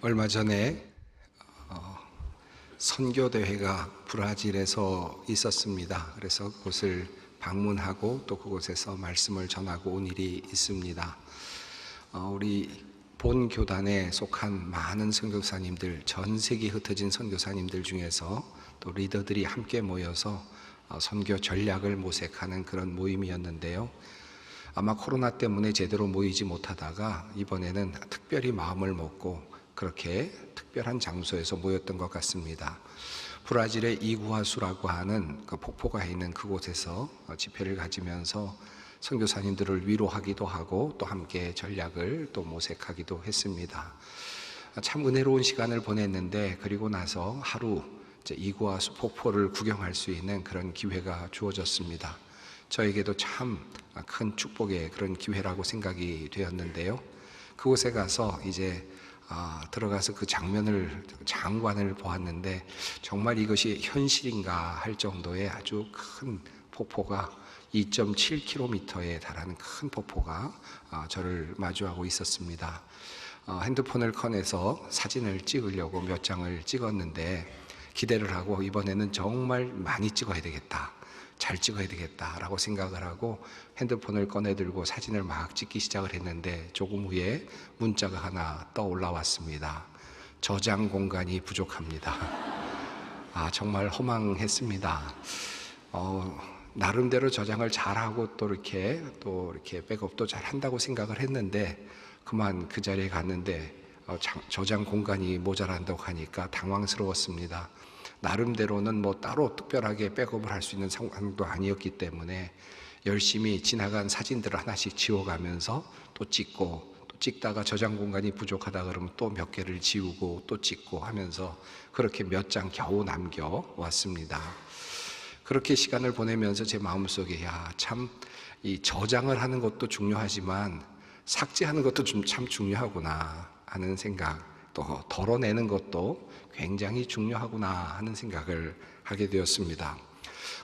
얼마 전에 선교대회가 브라질에서 있었습니다. 그래서 그곳을 방문하고 또 그곳에서 말씀을 전하고 온 일이 있습니다. 우리 본 교단에 속한 많은 선교사님들, 전 세계에 흩어진 선교사님들 중에서 또 리더들이 함께 모여서 선교 전략을 모색하는 그런 모임이었는데요. 아마 코로나 때문에 제대로 모이지 못하다가 이번에는 특별히 마음을 먹고 그렇게 특별한 장소에서 모였던 것 같습니다. 브라질의 이구아수라고 하는 그 폭포가 있는 그곳에서 집회를 가지면서 선교사님들을 위로하기도 하고 또 함께 전략을 또 모색하기도 했습니다. 참 은혜로운 시간을 보냈는데 그리고 나서 하루 이구아수 폭포를 구경할 수 있는 그런 기회가 주어졌습니다. 저에게도 참 큰 축복의 그런 기회라고 생각이 되었는데요. 그곳에 가서 이제 들어가서 그 장관을 보았는데 정말 이것이 현실인가 할 정도의 아주 큰 폭포가 2.7km에 달하는 큰 폭포가 저를 마주하고 있었습니다. 핸드폰을 꺼내서 사진을 찍으려고 몇 장을 찍었는데 기대를 하고 이번에는 정말 많이 찍어야 되겠다, 잘 찍어야 되겠다라고 생각을 하고 핸드폰을 꺼내 들고 사진을 막 찍기 시작을 했는데 조금 후에 문자가 하나 떠올라왔습니다. 저장 공간이 부족합니다. 정말 허망했습니다. 나름대로 저장을 잘하고 또 이렇게 백업도 잘 한다고 생각을 했는데 그만 그 자리에 갔는데 저장 공간이 모자란다고 하니까 당황스러웠습니다. 나름대로는 뭐 따로 특별하게 백업을 할 수 있는 상황도 아니었기 때문에 열심히 지나간 사진들을 하나씩 지워가면서 또 찍고 또 찍다가 저장 공간이 부족하다 그러면 또 몇 개를 지우고 또 찍고 하면서 그렇게 몇 장 겨우 남겨왔습니다. 그렇게 시간을 보내면서 제 마음속에 참 이 저장을 하는 것도 중요하지만 삭제하는 것도 참 중요하구나 하는 생각, 또 덜어내는 것도 굉장히 중요하구나 하는 생각을 하게 되었습니다.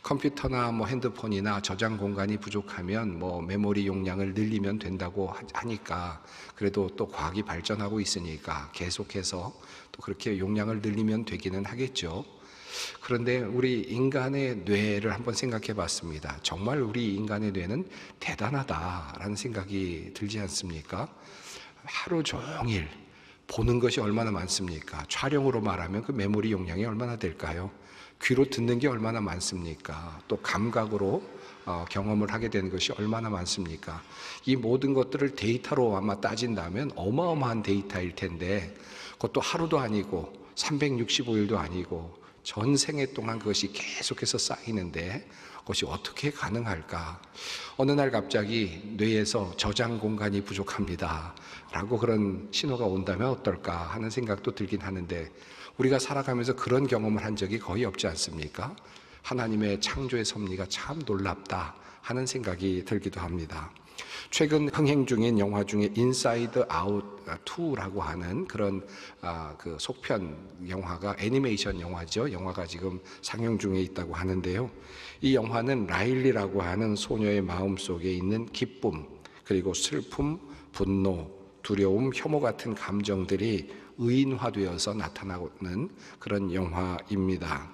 컴퓨터나 핸드폰이나 저장 공간이 부족하면 메모리 용량을 늘리면 된다고 하니까 그래도 또 과학이 발전하고 있으니까 계속해서 또 그렇게 용량을 늘리면 되기는 하겠죠. 그런데 우리 인간의 뇌를 한번 생각해 봤습니다. 정말 우리 인간의 뇌는 대단하다라는 생각이 들지 않습니까? 하루 종일 보는 것이 얼마나 많습니까? 촬영으로 말하면 그 메모리 용량이 얼마나 될까요? 귀로 듣는 게 얼마나 많습니까? 또 감각으로 경험을 하게 되는 것이 얼마나 많습니까? 이 모든 것들을 데이터로 아마 따진다면 어마어마한 데이터일 텐데 그것도 하루도 아니고 365일도 아니고 전생애 동안 그것이 계속해서 쌓이는데 그것이 어떻게 가능할까? 어느 날 갑자기 뇌에서 저장 공간이 부족합니다 라고 그런 신호가 온다면 어떨까 하는 생각도 들긴 하는데 우리가 살아가면서 그런 경험을 한 적이 거의 없지 않습니까? 하나님의 창조의 섭리가 참 놀랍다 하는 생각이 들기도 합니다. 최근 흥행 중인 영화 중에 인사이드 아웃 2라고 하는 그런 그 속편 영화가 애니메이션 영화죠. 영화가 지금 상영 중에 있다고 하는데요. 이 영화는 라일리라고 하는 소녀의 마음속에 있는 기쁨, 그리고 슬픔, 분노, 두려움, 혐오 같은 감정들이 의인화되어서 나타나는 그런 영화입니다.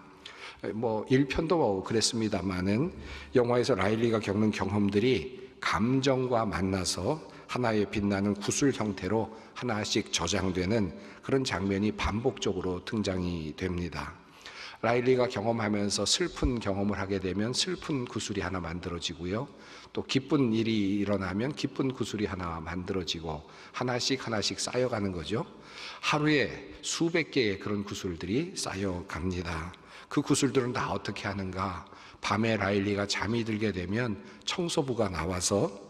1편도 그랬습니다만은 영화에서 라일리가 겪는 경험들이 감정과 만나서 하나의 빛나는 구슬 형태로 하나씩 저장되는 그런 장면이 반복적으로 등장이 됩니다. 라일리가 경험하면서 슬픈 경험을 하게 되면 슬픈 구슬이 하나 만들어지고요. 또 기쁜 일이 일어나면 기쁜 구슬이 하나 만들어지고 하나씩 쌓여가는 거죠. 하루에 수백 개의 그런 구슬들이 쌓여갑니다. 그 구슬들은 다 어떻게 하는가? 밤에 라일리가 잠이 들게 되면 청소부가 나와서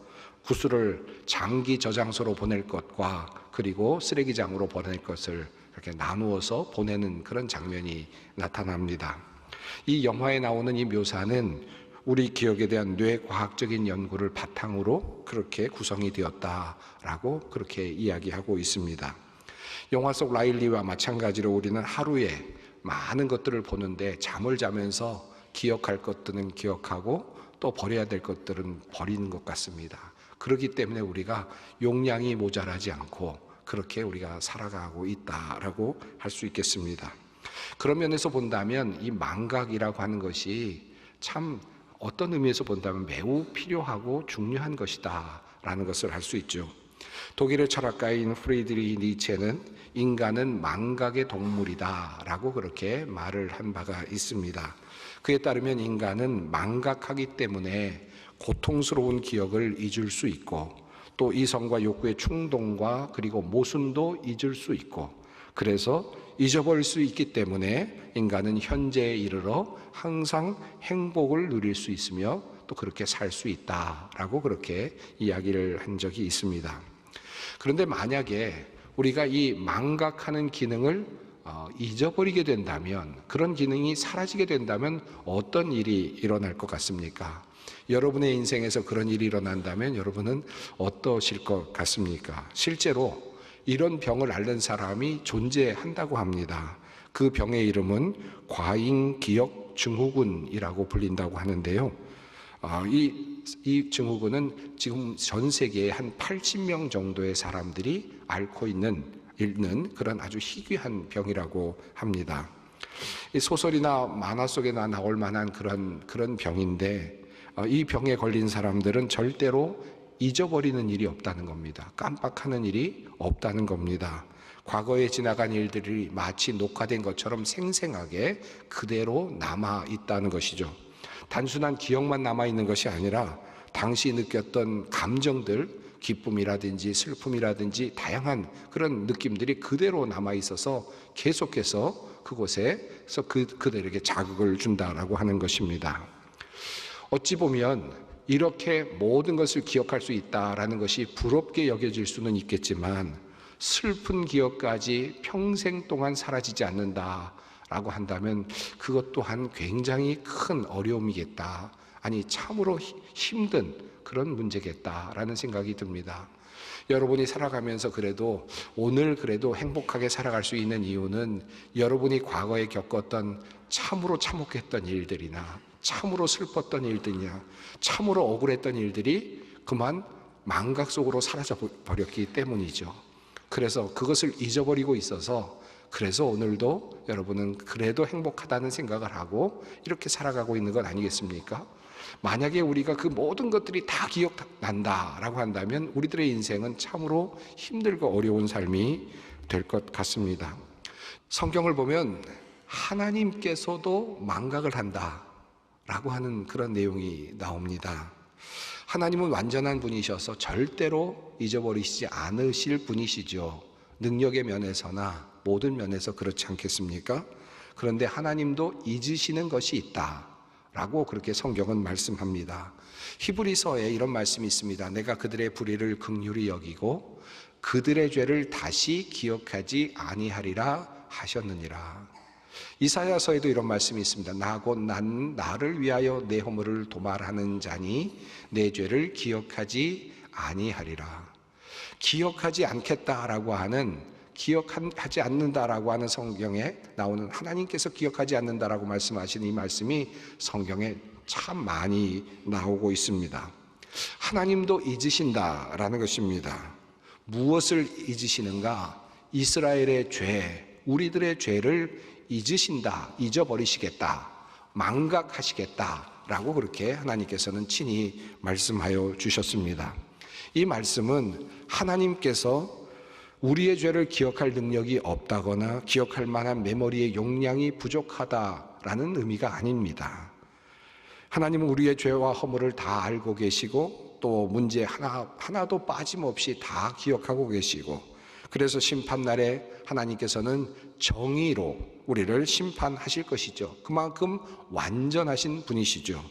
구슬을 장기 저장소로 보낼 것과 그리고 쓰레기장으로 보낼 것을 이렇게 나누어서 보내는 그런 장면이 나타납니다. 이 영화에 나오는 이 묘사는 우리 기억에 대한 뇌과학적인 연구를 바탕으로 그렇게 구성이 되었다라고 그렇게 이야기하고 있습니다. 영화 속 라일리와 마찬가지로 우리는 하루에 많은 것들을 보는데 잠을 자면서 기억할 것들은 기억하고 또 버려야 될 것들은 버리는 것 같습니다. 그렇기 때문에 우리가 용량이 모자라지 않고 그렇게 우리가 살아가고 있다라고 할 수 있겠습니다. 그런 면에서 본다면 이 망각이라고 하는 것이 참 어떤 의미에서 본다면 매우 필요하고 중요한 것이다 라는 것을 알 수 있죠. 독일의 철학가인 프리드리히 니체는 인간은 망각의 동물이다 라고 그렇게 말을 한 바가 있습니다. 그에 따르면 인간은 망각하기 때문에 고통스러운 기억을 잊을 수 있고 또 이성과 욕구의 충동과 그리고 모순도 잊을 수 있고 그래서 잊어버릴 수 있기 때문에 인간은 현재에 이르러 항상 행복을 누릴 수 있으며 또 그렇게 살 수 있다라고 그렇게 이야기를 한 적이 있습니다. 그런데 만약에 우리가 이 망각하는 기능을 잊어버리게 된다면, 그런 기능이 사라지게 된다면 어떤 일이 일어날 것 같습니까? 여러분의 인생에서 그런 일이 일어난다면 여러분은 어떠실 것 같습니까? 실제로 이런 병을 앓는 사람이 존재한다고 합니다. 그 병의 이름은 과잉기억 증후군이라고 불린다고 하는데요. 이 증후군은 지금 전 세계에 한 80명 정도의 사람들이 앓고 있는 그런 아주 희귀한 병이라고 합니다. 이 소설이나 만화 속에나 나올 만한 그런 병인데 이 병에 걸린 사람들은 절대로 잊어버리는 일이 없다는 겁니다. 깜빡하는 일이 없다는 겁니다. 과거에 지나간 일들이 마치 녹화된 것처럼 생생하게 그대로 남아 있다는 것이죠. 단순한 기억만 남아있는 것이 아니라 당시 느꼈던 감정들, 기쁨이라든지 슬픔이라든지 다양한 그런 느낌들이 그대로 남아있어서 계속해서 그곳에서 그들에게 자극을 준다라고 하는 것입니다. 어찌 보면 이렇게 모든 것을 기억할 수 있다라는 것이 부럽게 여겨질 수는 있겠지만 슬픈 기억까지 평생 동안 사라지지 않는다라고 한다면 그것 또한 굉장히 큰 어려움이겠다. 아니 참으로 힘든 그런 문제겠다라는 생각이 듭니다. 여러분이 살아가면서 그래도 오늘 그래도 행복하게 살아갈 수 있는 이유는 여러분이 과거에 겪었던 참으로 참혹했던 일들이나 참으로 슬펐던 일들이나 참으로 억울했던 일들이 그만 망각 속으로 사라져 버렸기 때문이죠. 그래서 그것을 잊어버리고 있어서 그래서 오늘도 여러분은 그래도 행복하다는 생각을 하고 이렇게 살아가고 있는 것 아니겠습니까? 만약에 우리가 그 모든 것들이 다 기억난다라고 한다면 우리들의 인생은 참으로 힘들고 어려운 삶이 될 것 같습니다. 성경을 보면 하나님께서도 망각을 한다라고 하는 그런 내용이 나옵니다. 하나님은 완전한 분이셔서 절대로 잊어버리시지 않으실 분이시죠. 능력의 면에서나 모든 면에서 그렇지 않겠습니까? 그런데 하나님도 잊으시는 것이 있다라고 그렇게 성경은 말씀합니다. 히브리서에 이런 말씀이 있습니다. 내가 그들의 불의를 긍휼히 여기고 그들의 죄를 다시 기억하지 아니하리라 하셨느니라. 이사야서에도 이런 말씀이 있습니다. 나 곧 난 나를 위하여 내 허물을 도말하는 자니 내 죄를 기억하지 아니하리라. 기억하지 않겠다라고 하는, 기억하지 않는다라고 하는 성경에 나오는 하나님께서 기억하지 않는다라고 말씀하시는 이 말씀이 성경에 참 많이 나오고 있습니다. 하나님도 잊으신다라는 것입니다. 무엇을 잊으시는가? 이스라엘의 죄, 우리들의 죄를 잊으신다, 잊어버리시겠다, 망각하시겠다라고 그렇게 하나님께서는 친히 말씀하여 주셨습니다. 이 말씀은 하나님께서 우리의 죄를 기억할 능력이 없다거나 기억할 만한 메모리의 용량이 부족하다라는 의미가 아닙니다. 하나님은 우리의 죄와 허물을 다 알고 계시고 또 문제 하나도 빠짐없이 다 기억하고 계시고 그래서 심판날에 하나님께서는 정의로 우리를 심판하실 것이죠. 그만큼 완전하신 분이시죠.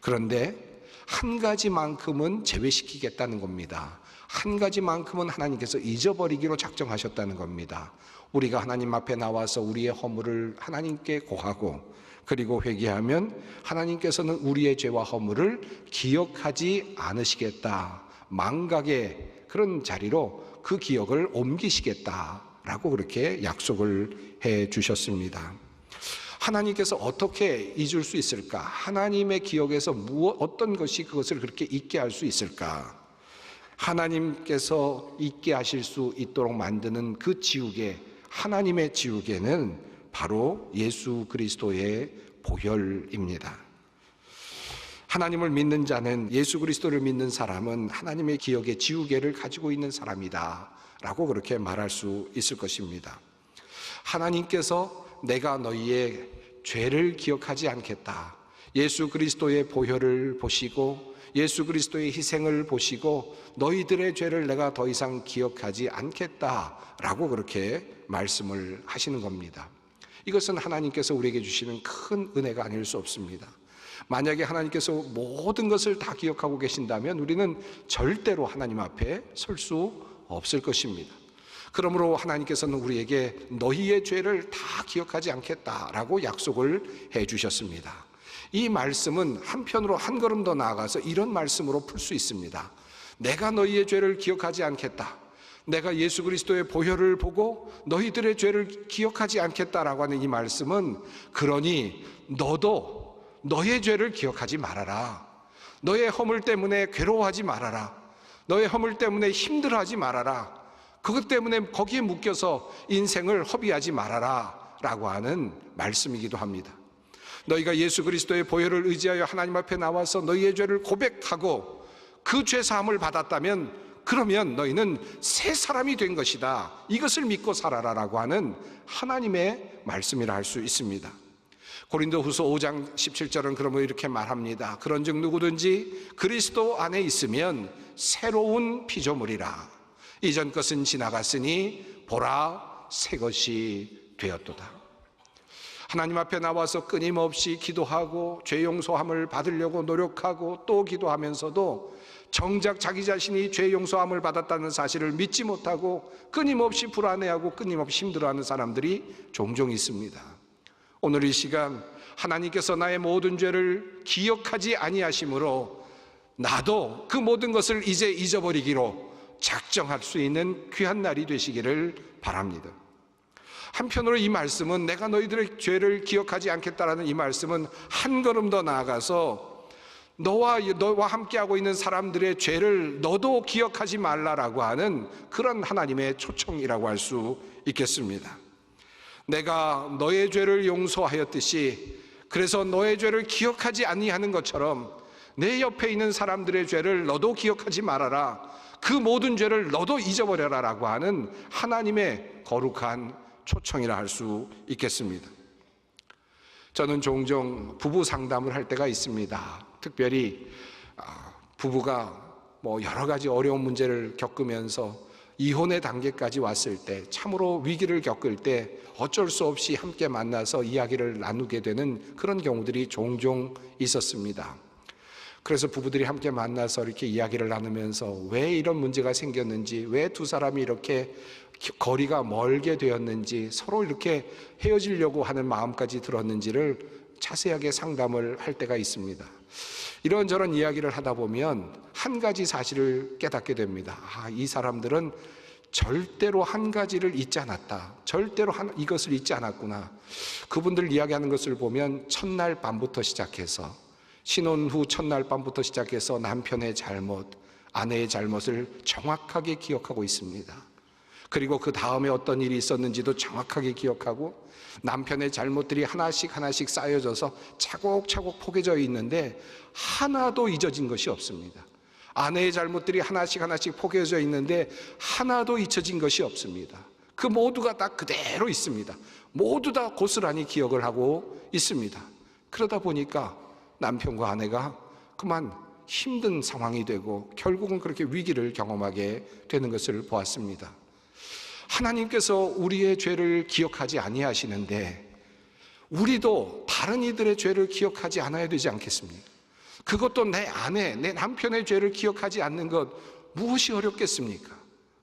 그런데 한 가지만큼은 제외시키겠다는 겁니다. 한 가지만큼은 하나님께서 잊어버리기로 작정하셨다는 겁니다. 우리가 하나님 앞에 나와서 우리의 허물을 하나님께 고하고 그리고 회개하면 하나님께서는 우리의 죄와 허물을 기억하지 않으시겠다. 망각의 그런 자리로 그 기억을 옮기시겠다라고 그렇게 약속을 해 주셨습니다. 하나님께서 어떻게 잊을 수 있을까? 하나님의 기억에서 어떤 것이 그것을 그렇게 잊게 할 수 있을까? 하나님께서 잊게 하실 수 있도록 만드는 그 지우개, 하나님의 지우개는 바로 예수 그리스도의 보혈입니다. 하나님을 믿는 자는, 예수 그리스도를 믿는 사람은 하나님의 기억의 지우개를 가지고 있는 사람이다 라고 그렇게 말할 수 있을 것입니다. 하나님께서 내가 너희의 죄를 기억하지 않겠다, 예수 그리스도의 보혈을 보시고 예수 그리스도의 희생을 보시고 너희들의 죄를 내가 더 이상 기억하지 않겠다라고 그렇게 말씀을 하시는 겁니다. 이것은 하나님께서 우리에게 주시는 큰 은혜가 아닐 수 없습니다. 만약에 하나님께서 모든 것을 다 기억하고 계신다면 우리는 절대로 하나님 앞에 설 수 없을 것입니다. 그러므로 하나님께서는 우리에게 너희의 죄를 다 기억하지 않겠다라고 약속을 해 주셨습니다. 이 말씀은 한편으로 한 걸음 더 나아가서 이런 말씀으로 풀 수 있습니다. 내가 너희의 죄를 기억하지 않겠다, 내가 예수 그리스도의 보혈을 보고 너희들의 죄를 기억하지 않겠다라고 하는 이 말씀은, 그러니 너도 너의 죄를 기억하지 말아라, 너의 허물 때문에 괴로워하지 말아라, 너의 허물 때문에 힘들어하지 말아라, 그것 때문에 거기에 묶여서 인생을 허비하지 말아라 라고 하는 말씀이기도 합니다. 너희가 예수 그리스도의 보혈을 의지하여 하나님 앞에 나와서 너희의 죄를 고백하고 그 죄 사함을 받았다면, 그러면 너희는 새 사람이 된 것이다, 이것을 믿고 살아라 라고 하는 하나님의 말씀이라 할 수 있습니다. 고린도후서 5장 17절은 그러면 이렇게 말합니다. 그런즉 누구든지 그리스도 안에 있으면 새로운 피조물이라, 이전 것은 지나갔으니 보라 새 것이 되었도다. 하나님 앞에 나와서 끊임없이 기도하고 죄 용서함을 받으려고 노력하고 또 기도하면서도 정작 자기 자신이 죄 용서함을 받았다는 사실을 믿지 못하고 끊임없이 불안해하고 끊임없이 힘들어하는 사람들이 종종 있습니다. 오늘 이 시간 하나님께서 나의 모든 죄를 기억하지 아니하심으로 나도 그 모든 것을 이제 잊어버리기로 작정할 수 있는 귀한 날이 되시기를 바랍니다. 한편으로 이 말씀은, 내가 너희들의 죄를 기억하지 않겠다라는 이 말씀은 한 걸음 더 나아가서 너와 함께하고 있는 사람들의 죄를 너도 기억하지 말라라고 하는 그런 하나님의 초청이라고 할 수 있겠습니다. 내가 너의 죄를 용서하였듯이, 그래서 너의 죄를 기억하지 아니하는 것처럼 내 옆에 있는 사람들의 죄를 너도 기억하지 말아라, 그 모든 죄를 너도 잊어버려라 라고 하는 하나님의 거룩한 초청이라 할 수 있겠습니다. 저는 종종 부부 상담을 할 때가 있습니다. 특별히 부부가 여러 가지 어려운 문제를 겪으면서 이혼의 단계까지 왔을 때, 참으로 위기를 겪을 때 어쩔 수 없이 함께 만나서 이야기를 나누게 되는 그런 경우들이 종종 있었습니다. 그래서 부부들이 함께 만나서 이렇게 이야기를 나누면서 왜 이런 문제가 생겼는지, 왜 두 사람이 이렇게 거리가 멀게 되었는지, 서로 이렇게 헤어지려고 하는 마음까지 들었는지를 자세하게 상담을 할 때가 있습니다. 이런저런 이야기를 하다 보면 한 가지 사실을 깨닫게 됩니다. 이 사람들은 절대로 한 가지를 잊지 않았다, 절대로 이것을 잊지 않았구나. 그분들 이야기하는 것을 보면 첫날 밤부터 시작해서, 신혼 후 첫날 밤부터 시작해서 남편의 잘못, 아내의 잘못을 정확하게 기억하고 있습니다. 그리고 그 다음에 어떤 일이 있었는지도 정확하게 기억하고, 남편의 잘못들이 하나씩 쌓여져서 차곡차곡 포개져 있는데 하나도 잊어진 것이 없습니다. 아내의 잘못들이 하나씩 포개져 있는데 하나도 잊혀진 것이 없습니다. 그 모두가 다 그대로 있습니다. 모두 다 고스란히 기억을 하고 있습니다. 그러다 보니까 남편과 아내가 그만 힘든 상황이 되고 결국은 그렇게 위기를 경험하게 되는 것을 보았습니다. 하나님께서 우리의 죄를 기억하지 아니하시는데 우리도 다른 이들의 죄를 기억하지 않아야 되지 않겠습니까? 그것도 내 아내, 내 남편의 죄를 기억하지 않는 것 무엇이 어렵겠습니까?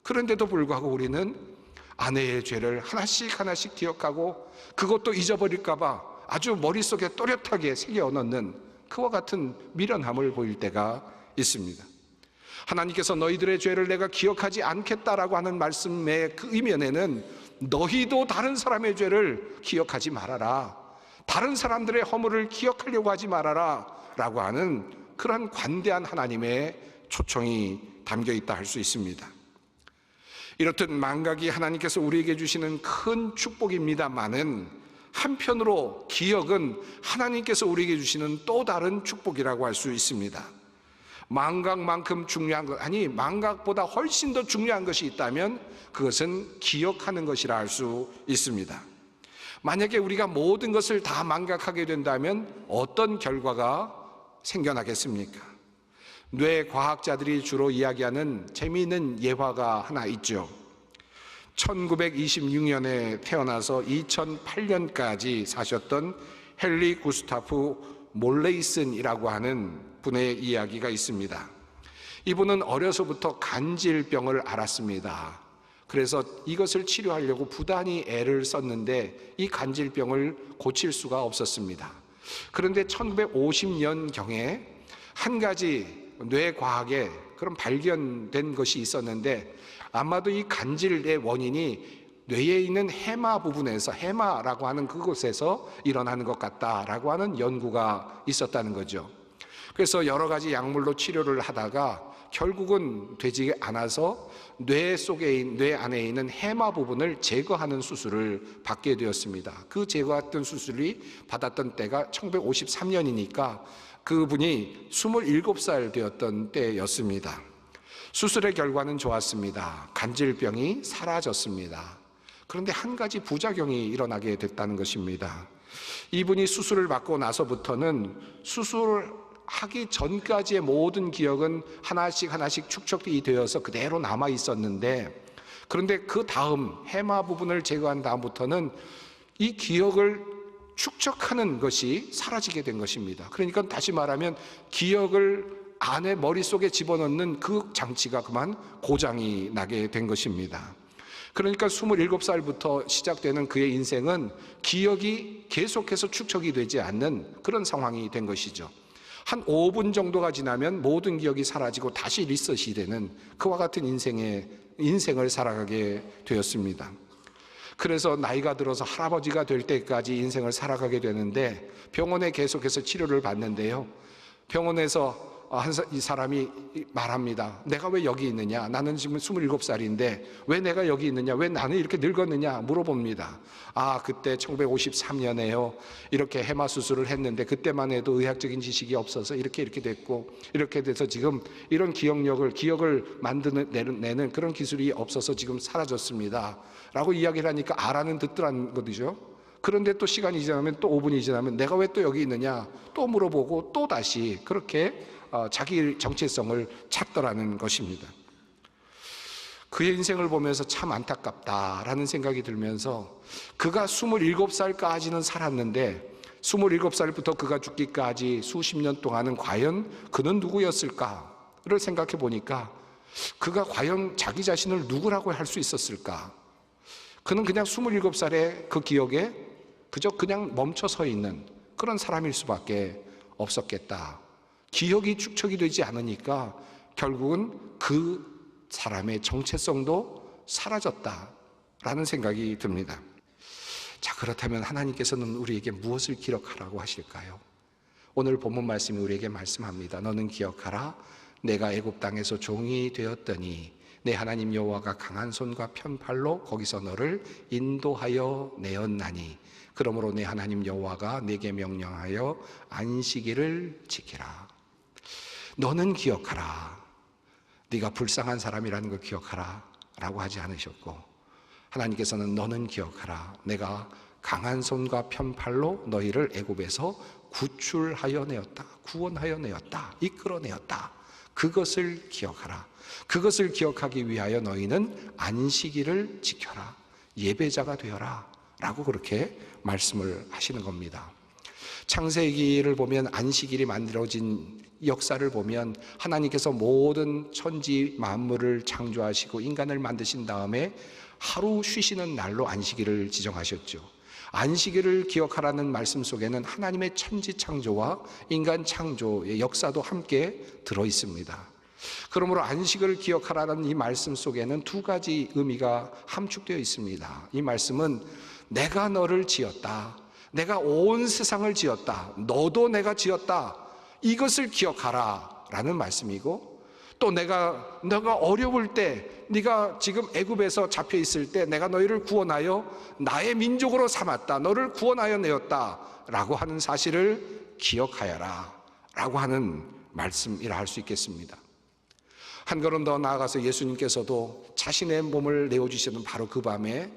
그런데도 불구하고 우리는 아내의 죄를 하나씩 기억하고 그것도 잊어버릴까 봐 아주 머릿속에 또렷하게 새겨 넣는 그와 같은 미련함을 보일 때가 있습니다. 하나님께서 너희들의 죄를 내가 기억하지 않겠다라고 하는 말씀의 그 이면에는 너희도 다른 사람의 죄를 기억하지 말아라, 다른 사람들의 허물을 기억하려고 하지 말아라 라고 하는 그런 관대한 하나님의 초청이 담겨 있다 할 수 있습니다. 이렇듯 망각이 하나님께서 우리에게 주시는 큰 축복입니다마는 한편으로 기억은 하나님께서 우리에게 주시는 또 다른 축복이라고 할 수 있습니다. 망각만큼 중요한 것, 아니 망각보다 훨씬 더 중요한 것이 있다면 그것은 기억하는 것이라 할 수 있습니다. 만약에 우리가 모든 것을 다 망각하게 된다면 어떤 결과가 생겨나겠습니까? 뇌과학자들이 주로 이야기하는 재미있는 예화가 하나 있죠. 1926년에 태어나서 2008년까지 사셨던 헨리 구스타프 몰레이슨이라고 하는 분의 이야기가 있습니다. 이분은 어려서부터 간질병을 앓았습니다. 그래서 이것을 치료하려고 부단히 애를 썼는데 이 간질병을 고칠 수가 없었습니다. 그런데 1950년경에 한 가지 뇌과학에 그런 발견된 것이 있었는데 아마도 이 간질의 원인이 뇌에 있는 해마 부분에서, 해마라고 하는 그곳에서 일어나는 것 같다라고 하는 연구가 있었다는 거죠. 그래서 여러 가지 약물로 치료를 하다가 결국은 되지 않아서 뇌 안에 있는 해마 부분을 제거하는 수술을 받게 되었습니다. 그 제거했던 수술이 받았던 때가 1953년이니까 그분이 27살 되었던 때였습니다. 수술의 결과는 좋았습니다. 간질병이 사라졌습니다. 그런데 한 가지 부작용이 일어나게 됐다는 것입니다. 이분이 수술을 받고 나서부터는 수술하기 전까지의 모든 기억은 하나씩 축적이 되어서 그대로 남아 있었는데, 그런데 그 다음 해마 부분을 제거한 다음부터는 이 기억을 축적하는 것이 사라지게 된 것입니다. 그러니까 다시 말하면 기억을 안에 머릿속에 집어넣는 그 장치가 그만 고장이 나게 된 것입니다. 그러니까 27살부터 시작되는 그의 인생은 기억이 계속해서 축적이 되지 않는 그런 상황이 된 것이죠. 한 5분 정도가 지나면 모든 기억이 사라지고 다시 리셋이 되는 그와 같은 인생을 살아가게 되었습니다. 그래서 나이가 들어서 할아버지가 될 때까지 인생을 살아가게 되는데 병원에 계속해서 치료를 받는데요. 병원에서 이 사람이 말합니다. 내가 왜 여기 있느냐? 나는 지금 27살인데 왜 내가 여기 있느냐? 왜 나는 이렇게 늙었느냐? 물어봅니다. 그때 1953년에요. 이렇게 해마 수술을 했는데 그때만 해도 의학적인 지식이 없어서 이렇게 됐고, 이렇게 돼서 지금 이런 기억을 내는 그런 기술이 없어서 지금 사라졌습니다. 라고 이야기를 하니까 알아는 듣더라는 거죠. 그런데 또 시간이 지나면, 또 5분이 지나면 내가 왜 또 여기 있느냐? 또 물어보고 또 다시 그렇게 자기 정체성을 찾더라는 것입니다. 그의 인생을 보면서 참 안타깝다라는 생각이 들면서 그가 27살까지는 살았는데 27살부터 그가 죽기까지 수십 년 동안은 과연 그는 누구였을까를 생각해 보니까 그가 과연 자기 자신을 누구라고 할 수 있었을까? 그는 그냥 27살의 그 기억에 그저 그냥 멈춰 서 있는 그런 사람일 수밖에 없었겠다. 기억이 축적이 되지 않으니까 결국은 그 사람의 정체성도 사라졌다라는 생각이 듭니다. 자, 그렇다면 하나님께서는 우리에게 무엇을 기억하라고 하실까요? 오늘 본문 말씀이 우리에게 말씀합니다. 너는 기억하라. 내가 애굽 땅에서 종이 되었더니 내 하나님 여호와가 강한 손과 편팔로 거기서 너를 인도하여 내었나니 그러므로 내 하나님 여호와가 내게 명령하여 안식일을 지키라. 너는 기억하라. 네가 불쌍한 사람이라는 걸 기억하라 라고 하지 않으셨고, 하나님께서는 너는 기억하라. 내가 강한 손과 편팔로 너희를 애굽에서 구출하여 내었다, 구원하여 내었다, 이끌어내었다. 그것을 기억하라. 그것을 기억하기 위하여 너희는 안식일을 지켜라. 예배자가 되어라 라고 그렇게 말씀을 하시는 겁니다. 창세기를 보면 안식일이 만들어진 역사를 보면 하나님께서 모든 천지 만물을 창조하시고 인간을 만드신 다음에 하루 쉬시는 날로 안식일을 지정하셨죠. 안식일을 기억하라는 말씀 속에는 하나님의 천지 창조와 인간 창조의 역사도 함께 들어 있습니다. 그러므로 안식을 기억하라는 이 말씀 속에는 두 가지 의미가 함축되어 있습니다. 이 말씀은 내가 너를 지었다, 내가 온 세상을 지었다, 너도 내가 지었다, 이것을 기억하라 라는 말씀이고, 또 너가 어려울 때, 네가 지금 애굽에서 잡혀 있을 때 내가 너희를 구원하여 나의 민족으로 삼았다, 너를 구원하여 내었다 라고 하는 사실을 기억하여라 라고 하는 말씀이라 할 수 있겠습니다. 한 걸음 더 나아가서 예수님께서도 자신의 몸을 내어주시는 바로 그 밤에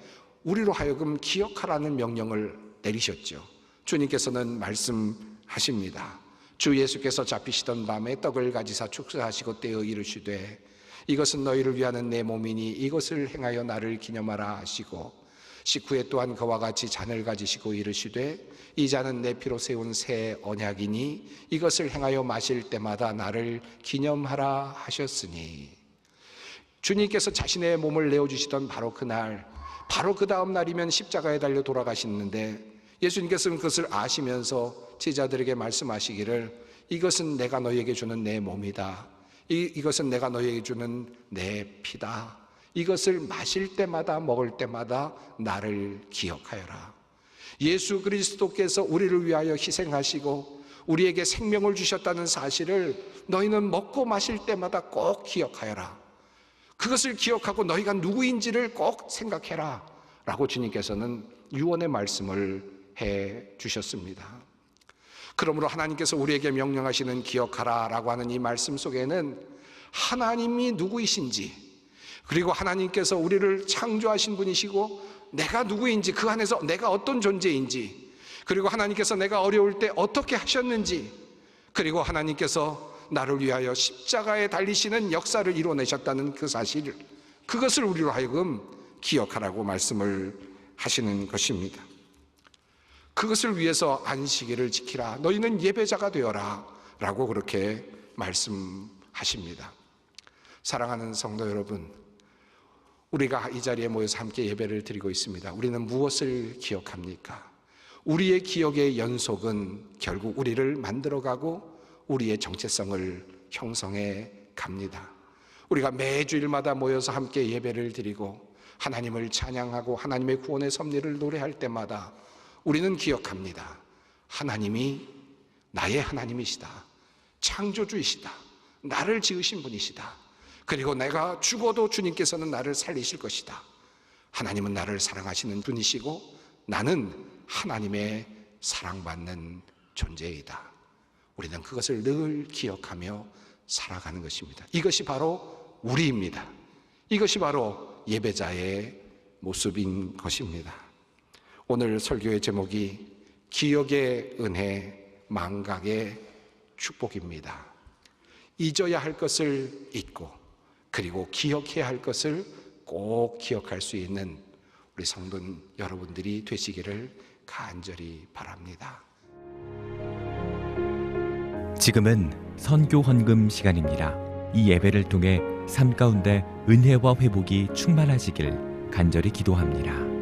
우리로 하여금 기억하라는 명령을 내리셨죠. 주님께서는 말씀하십니다. 주 예수께서 잡히시던 밤에 떡을 가지사 축사하시고 떼어 이르시되 이것은 너희를 위하는 내 몸이니 이것을 행하여 나를 기념하라 하시고, 식후에 또한 그와 같이 잔을 가지시고 이르시되 이 잔은 내 피로 세운 새 언약이니 이것을 행하여 마실 때마다 나를 기념하라 하셨으니, 주님께서 자신의 몸을 내어주시던 바로 그날, 바로 그 다음 날이면 십자가에 달려 돌아가시는데 예수님께서는 그것을 아시면서 제자들에게 말씀하시기를 이것은 내가 너희에게 주는 내 몸이다, 이것은 내가 너희에게 주는 내 피다, 이것을 마실 때마다 먹을 때마다 나를 기억하여라. 예수 그리스도께서 우리를 위하여 희생하시고 우리에게 생명을 주셨다는 사실을 너희는 먹고 마실 때마다 꼭 기억하여라. 그것을 기억하고 너희가 누구인지를 꼭 생각해라 라고 주님께서는 유언의 말씀을 해 주셨습니다. 그러므로 하나님께서 우리에게 명령하시는 기억하라 라고 하는 이 말씀 속에는 하나님이 누구이신지, 그리고 하나님께서 우리를 창조하신 분이시고 내가 누구인지, 그 안에서 내가 어떤 존재인지, 그리고 하나님께서 내가 어려울 때 어떻게 하셨는지, 그리고 하나님께서 나를 위하여 십자가에 달리시는 역사를 이루어내셨다는 그 사실, 그것을 우리로 하여금 기억하라고 말씀을 하시는 것입니다. 그것을 위해서 안식일을 지키라, 너희는 예배자가 되어라 라고 그렇게 말씀하십니다. 사랑하는 성도 여러분, 우리가 이 자리에 모여서 함께 예배를 드리고 있습니다. 우리는 무엇을 기억합니까? 우리의 기억의 연속은 결국 우리를 만들어가고 우리의 정체성을 형성해 갑니다. 우리가 매주일마다 모여서 함께 예배를 드리고 하나님을 찬양하고 하나님의 구원의 섭리를 노래할 때마다 우리는 기억합니다. 하나님이 나의 하나님이시다, 창조주이시다, 나를 지으신 분이시다, 그리고 내가 죽어도 주님께서는 나를 살리실 것이다, 하나님은 나를 사랑하시는 분이시고 나는 하나님의 사랑받는 존재이다. 우리는 그것을 늘 기억하며 살아가는 것입니다. 이것이 바로 우리입니다. 이것이 바로 예배자의 모습인 것입니다. 오늘 설교의 제목이 기억의 은혜, 망각의 축복입니다. 잊어야 할 것을 잊고 그리고 기억해야 할 것을 꼭 기억할 수 있는 우리 성도 여러분들이 되시기를 간절히 바랍니다. 지금은 선교 헌금 시간입니다. 이 예배를 통해 삶 가운데 은혜와 회복이 충만하시길 간절히 기도합니다.